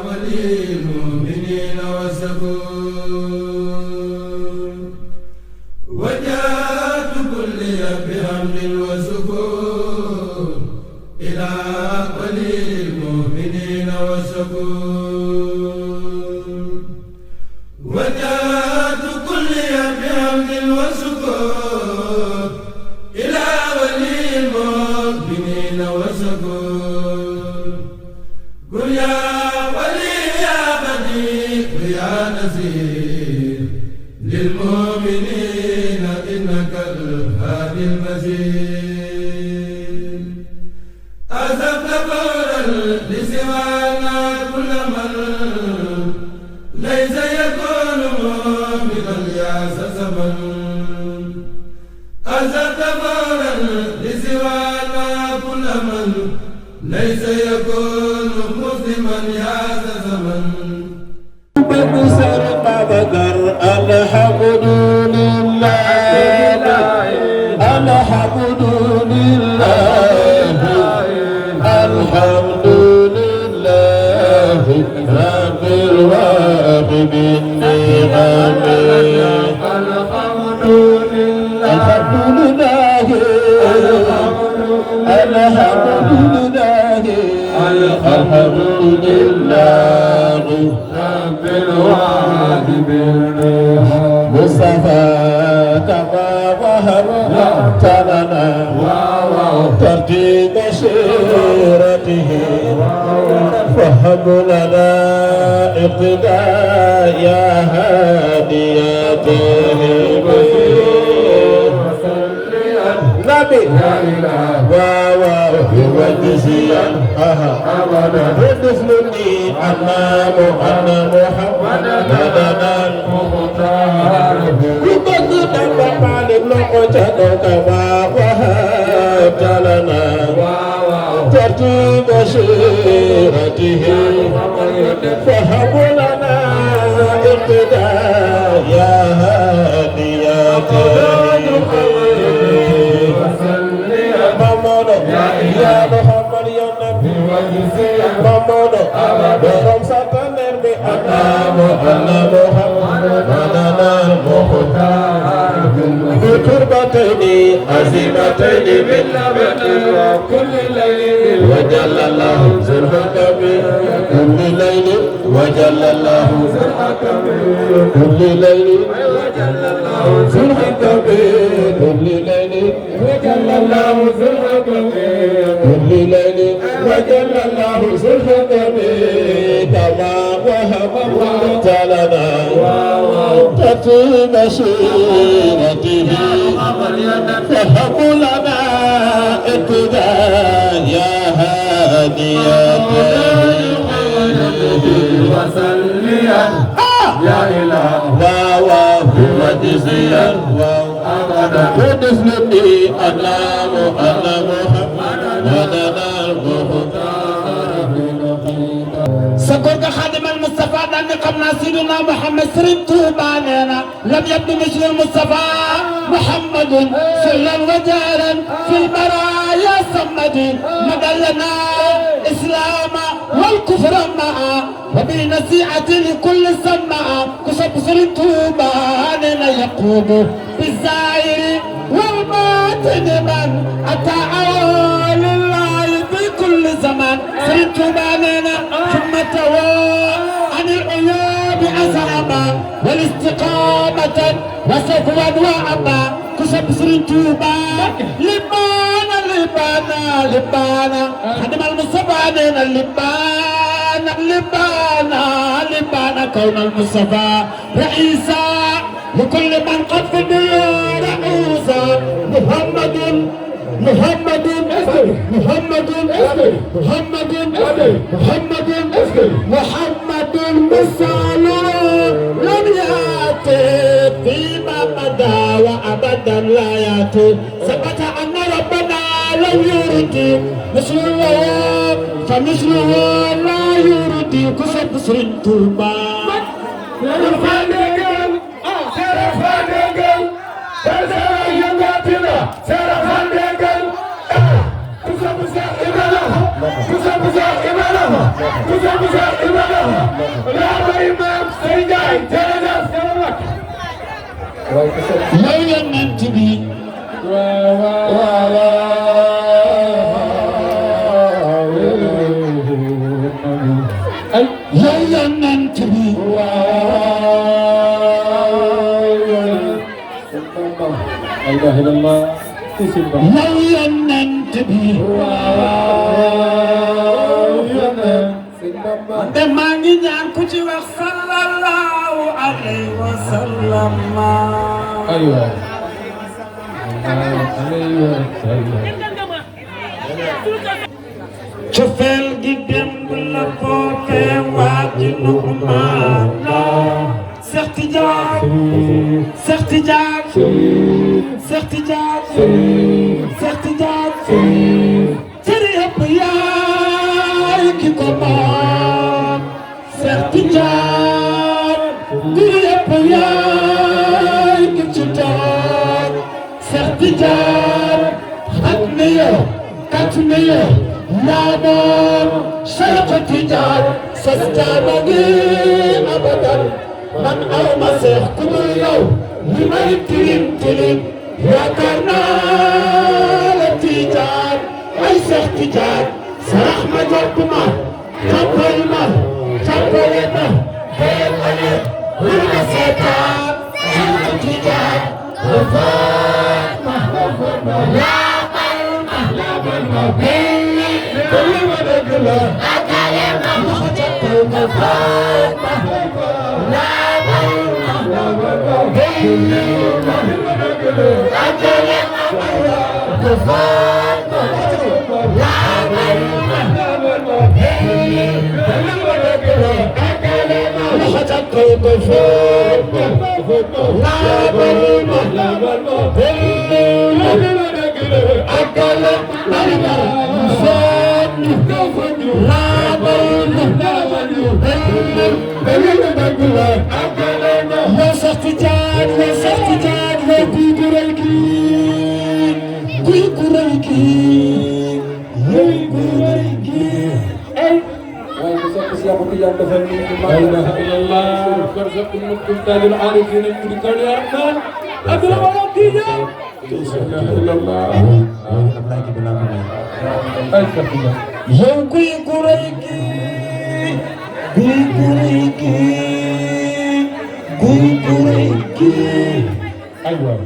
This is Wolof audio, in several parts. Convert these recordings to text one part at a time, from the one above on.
وللمؤمنين وسكون وجاءت كل بحمد وسكون إلى وللمؤمنين وسكون وجاءت كل بحمد وسكون إلى وللمؤمنين وسكون قل يا للمؤمنين إنك الهادي المزيد أذبت فورا لسوانا كل من ليس يكون مؤمنا يا زمن أذبت فورا لسوانا كل من ليس يكون مسلما يا زمن بسر بدر الحمد لله الحمد لله الحمد لله رب الوهاب النعم الحمد لله الحمد لله الحمد لله الحمد لله رب الوهاب مصطفى كما وهبت لنا ترتيب شيرته فهب لنا اقتداء يا هاديته نبي لا اله وجزيا ابدا مثلني ان محمد لنا المختار بقدر بعد لقطه كما وهبت لنا ترتيب شيرته فهب لنا اقتداء يا هاديته يا محمد يا نبي محمد برم ساتنر بأنا محمد ودنا المختار بتربتين عزيمتين بالنبت وكل ليل وجل الله زرعك كل ليل وجل الله زرعك كل ليل وجل الله زرعك كل ليل وجل الله زرعك كل ليل وجل الله زرعك كما وهب لنا تتم شيرته فهب لنا اقتداء يا هاديته وسليا يا إله وجزيا أبدا ونسلني أنا محمد ودنا المختار سكرك خادم المصطفى دعني قبل سيدنا محمد سرين توبانينا لم يبدو مثل المصطفى محمد سلا وجارا في البرايا صمد مدلنا إسلاما والكفر معا وبنصيحة لكل سماء كشف سرين توبانينا يقوم بالزائر والباطن من أتعوى لله في كل زمان سرين توبانينا ثم توى عن العيوب أزعما والاستقامة وصفوا وعما كشف سرين توبا لبانا خدم المصطفى علينا لبانا كون المصطفى رئيسا لكل من قد في الديار رئيسا محمد مثال لم يأتي فيما مدى وأبدا لا يأتي ثبت أن ربنا لم يرد مثله فمثله لا يرد كسب سرنتوبا Kusa yow yonent bi yow yonent bi yow yonent bi de maa ngi ñaan ku ci wax sallallahu alayhi wa sallam aywa cofeel gi démb la boobee waa ji nu maana Seex Tijaan Seex Tijaan Seex Tijaan Seex Tijaan cër yëpp yaay ki ko moom Seex Tijaan mbir yëpp yaay ki ci toog Seex Tijaan xat na yow kat na yow yaa moom Seex Tijaan sas jaama ngi abadan man aw ma seex ku dul yow li may tilim tilim yaakaar naa la Tijaan ay Seex Tijaan sarax ma jot ma jàppal ma jàppale ma xëyal ma ne lu ma seetaan Seex Tijaan laabal ma laabal ma belli belli ma dëgg la akale ma loxo jàppal ma faal ma laabal ma belli ma dëgg la akale ma faal ma laabal ma belli belli ma dëgg la akale ma loxo jàppal ma faal ma laabal ma belli ma dëgg la akale ma Seex Tijaan Seex Tijaan kuy ku rëy kii kuy ku rëy kii kuy ku rëy kii waaye bu sopp si Seex Tijaan dafa ni la ilaha illallah barzaqu mutum tajul arifin mudi kawli arman abdul wala Tijaan la ilaha illallah ay Seex Tijaan yow kuy ku rëy kii kuy ku rëy kii kuy ku rëy kii ay waay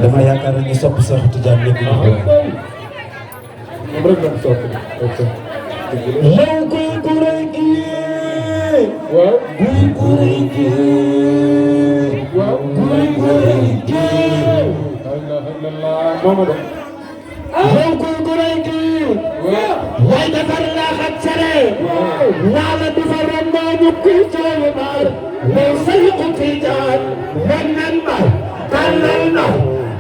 dama yaakaar ne sopp Seex Tijaan lépp lu ko moom rek la sopp yow kuy ku rëy kii waaw kuy ku rëy kii waaw kuy ku rëy kii la ilaha illallah moom do yow kuy ku rëy kii way defar laa xat sare laa la defaroon moo ñu kuy coowu maar yow Seex Tijaan wannan ma tàllal na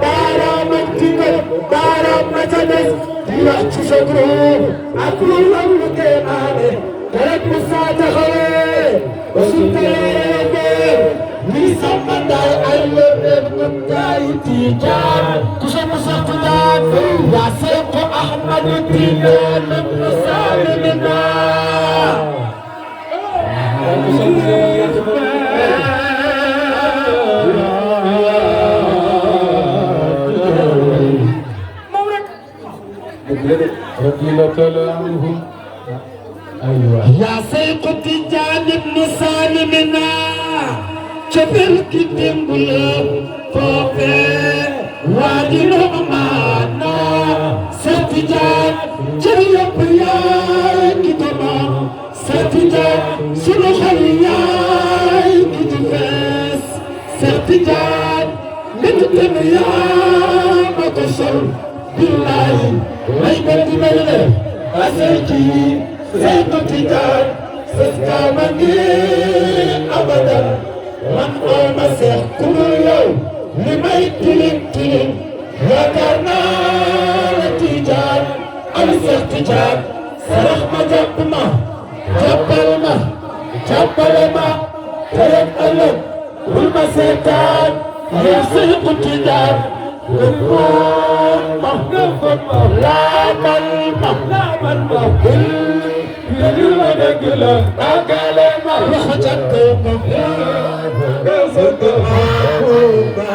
baaraam ak tigal baaraam ma ca des di wax ci sa groupe ak lu lam lu kéemaane keroog mu saa taxawee ba su teewee lii sama ndaay ay yëpp ñun jaayi Tijaan ku sa mu Seex Tijaan yaa Seex Ahmadu Tijaan mu saalimina رضي الله تعالى عنهم ايوه يا Seex Tijaan ibnu Saalimina cofeel ki démb la foofee waa di maana Seex Tijaan cër yëpp yaay ki ko moom Seex Tijaan sunu xol yaay ki ci fees Seex Tijaan nit dem yaa ma ko sol billahi may bëgg may le aseki Seex Tijaan sës kaama ngi abadan man oo ma seex ku dul yow li may tilim tilim yaakaar naa la Tijaan am Seex Tijaan sarax ma jàpp ma jàppal ma jàppale ma tey ak ëllëg bul ma seetaan yow Seex Tijaan laabal ma belli ma dëgg la akale ma loxo ca kaw ma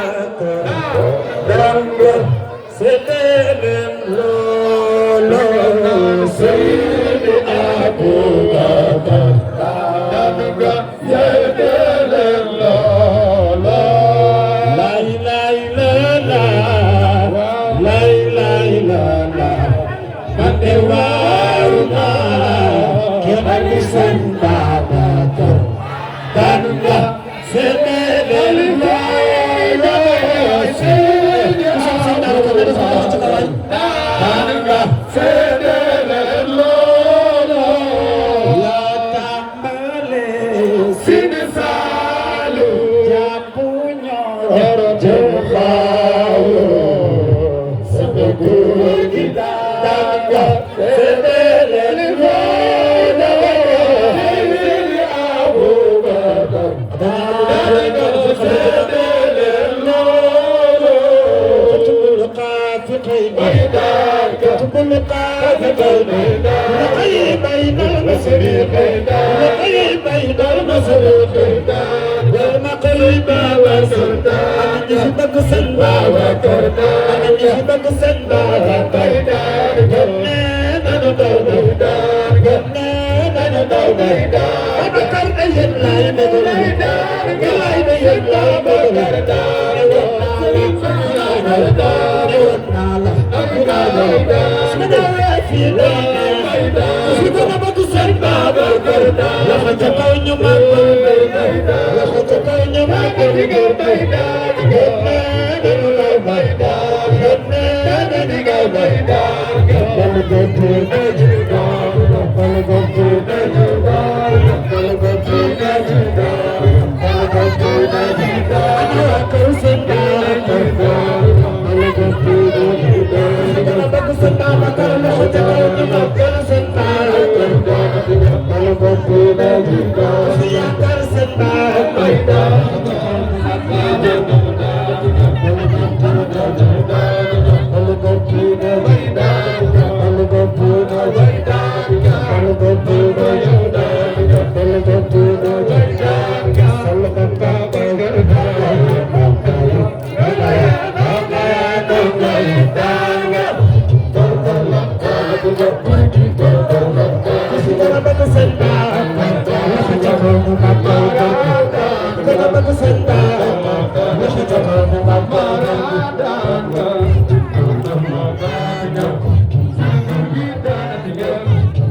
Send